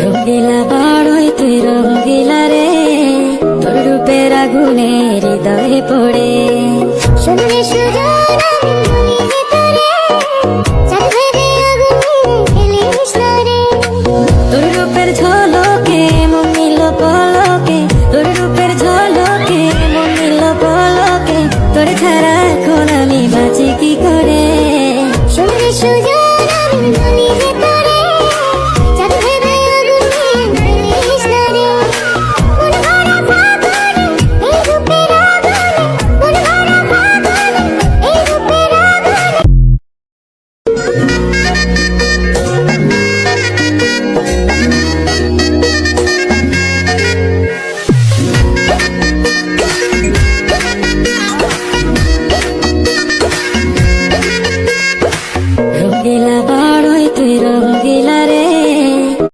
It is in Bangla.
রঙ্গিলা বাড়ই তুই রঙ্গিলা রে, তোর রূপের আগুনে হৃদয়ে পড়ে। শুনলে সুজন আমি ভিতরে, চাঁদ ভেবে আগুনে ফেলিস না রে। তোর রূপের ঝলক